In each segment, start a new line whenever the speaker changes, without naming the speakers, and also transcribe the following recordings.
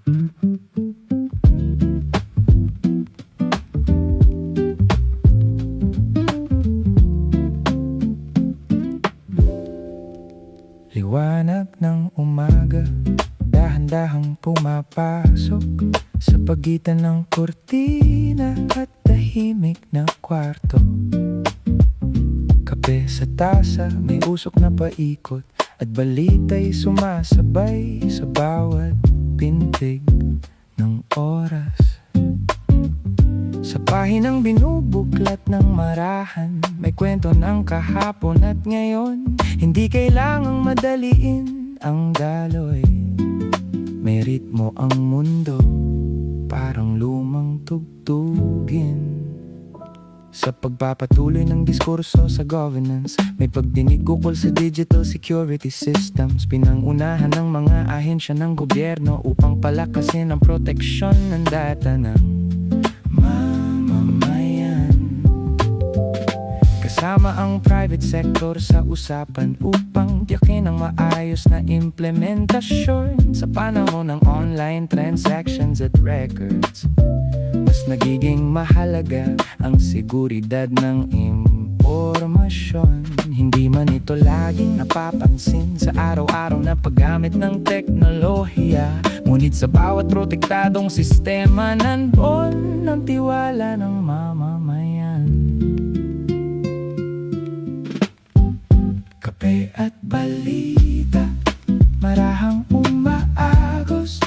Liwanag ng umaga, dahan-dahang pumapasok sa pagitan ng kurtina at tahimik na kwarto. Kape sa tasa, may usok na paikot, at balita'y sumasabay sa bawat pintig ng oras. Sa pahinang binubuklat ng marahan, may kwento ng kahapon at ngayon. Hindi kailangang madaliin ang daloy. May ritmo ang mundo, parang lumang tugtugin. Sa pagpapatuloy ng diskurso sa governance, may pagdinig ukol sa digital security systems. Pinangunahan ng mga ahensya ng gobyerno upang palakasin ang proteksyon ng data ng mamamayan. Kasama ang private sector sa usapan upang tiyakin ang maayos na implementasyon. Sa panahon ng online transactions at records, mas nagiging mahalaga ang seguridad ng impormasyon. Hindi man ito laging napapansin sa araw-araw na paggamit ng teknolohiya, ngunit sa bawat protektadong sistema nandoon ang tiwala ng mamamayan. Kape at balita, marahang umaagos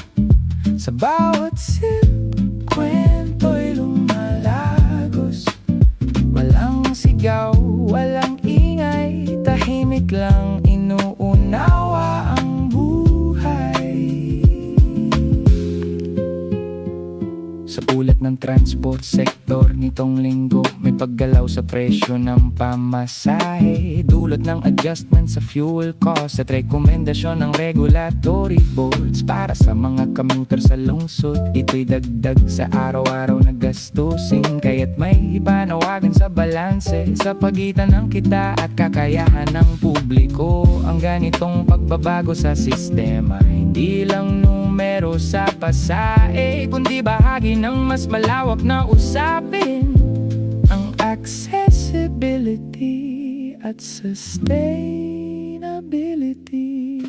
sa bawat sip. Kwento'y lumalagos, walang sigaw, walang ingay, tahimik lang inuunawa ang buhay. Sa ulat ng transport sector nitong linggo, may paggalaw sa presyo ng pamasahe, dulot ng adjustment sa fuel cost at rekomendasyon ng regulatory boards para sa mga commuter sa lungsod. Ito'y dagdag sa araw-araw na gastusin, kaya't may ipanawagan sa balanse sa pagitan ng kita at kakayahan ng publiko. Ang ganitong pagbabago sa sistema, hindi lang numero sa pasahe, kundi bahagi ng mas malawak na usapin, ang accessibility at sustainability.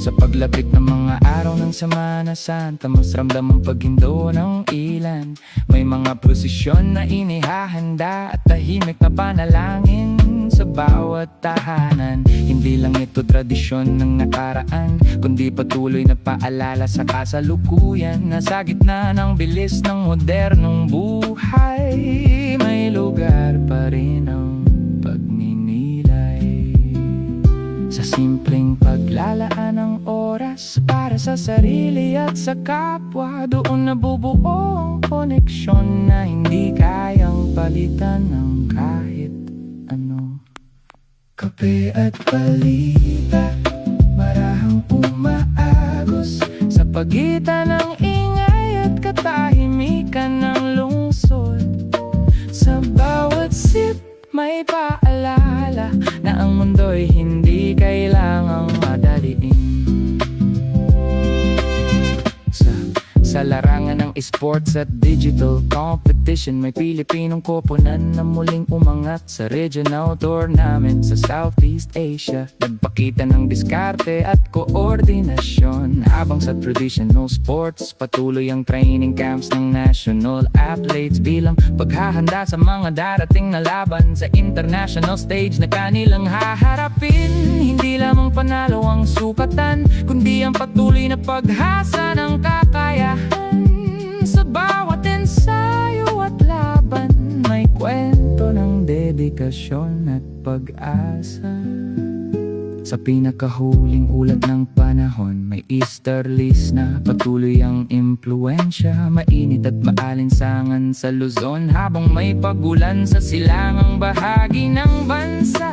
Sa paglapit ng mga araw ng Semana Santa, mas ramdam ang paghindo ng ilan. May mga prosesyon na inihahanda at tahimik na panalangin sa bawat tahanan. Hindi lang ito tradisyon ng nakaraan, kundi patuloy na paalala sa kasalukuyan, na sa gitna ng bilis ng modernong buhay, may lugar pa rin ang pagninilay. Sa simpleng paglalaan ng oras para sa sarili at sa kapwa, doon nabubuo ang koneksyon na hindi kayang palitan ng kahit ano. Kape at balita, marahang umaagos sa pagitan ng ingay at katahimikan ng lungsod. Sa bawat sip may paalala na ang mundo'y hindi kailangang madaliin. Sa larangan ng esports at digital competition, may Pilipinong koponan na muling umangat sa regional tournament sa Southeast Asia. Nagpakita ng diskarte at koordinasyon, habang sa traditional sports patuloy ang training camps ng national athletes bilang paghahanda sa mga darating na laban sa international stage na kanilang haharapin. Hindi lamang panalo ang sukatan, kundi ang patuloy na paghasa ng kakayahan. Sa bawat ensayo at laban, may kwento ng dedikasyon at pag-asa. Sa pinakahuling ulat ng panahon, may easterlies na patuloy ang impluensya. Mainit at maalinsangan sa Luzon, habang may pagulan sa silangang bahagi ng bansa.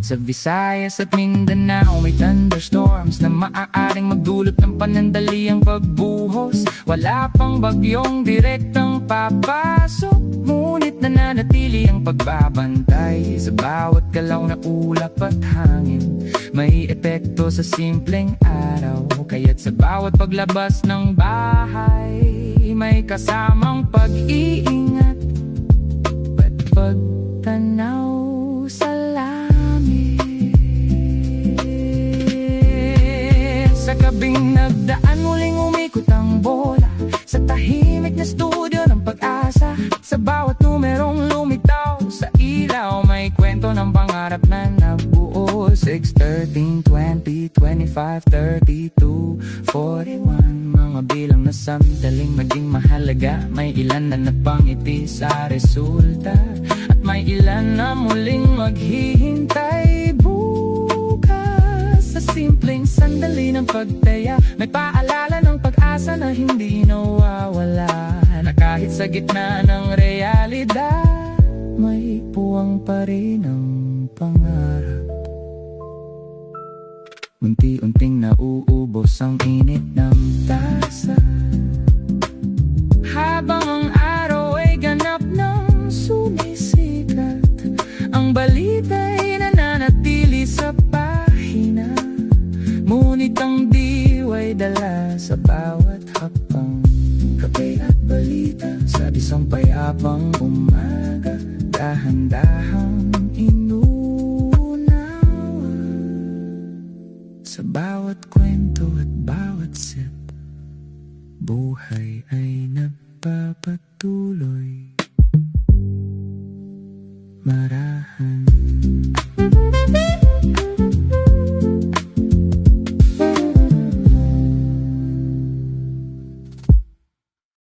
Sa Visayas at Mindanao may thunderstorms na maaaring magdulot ng panandaliang pagbuhos. Wala pang bagyong direktang papasok, ngunit nananatili ang pagbabantay sa bawat galaw na ulap at hangin. May epekto sa simpleng araw, kaya't sa bawat paglabas ng bahay may kasamang pag-iingat at pagtanaw sa sa gabing nagdaan, muling umikot ang bola sa tahimik na studio ng Pag-asa. Sa bawat numerong lumitaw sa ilaw, may kwento ng pangarap na nabuo. 6, 13, 20, 25, 32, 41. Mga bilang na sandaling maging mahalaga. May ilan na napangiti sa resulta, at may ilan na muling maghihintay. Sa simpleng sandali ng pagtaya, may paalala ng pag-asa na hindi nawawala, na kahit sa gitna ng realidad, may puwang pa rin ang pangarap. Unti-unting nauubos ang init ng tasa, habang ang araw ay ganap ng sumisikat. Ang balita'y nananatili sa pahina, ngunit ang diwa'y dala sa bawat hakbang. Kape at balita sa isang payapang umaga, dahan-dahang inuunawa. Sa bawat kwento at bawat sip, buhay ay nagpapatuloy.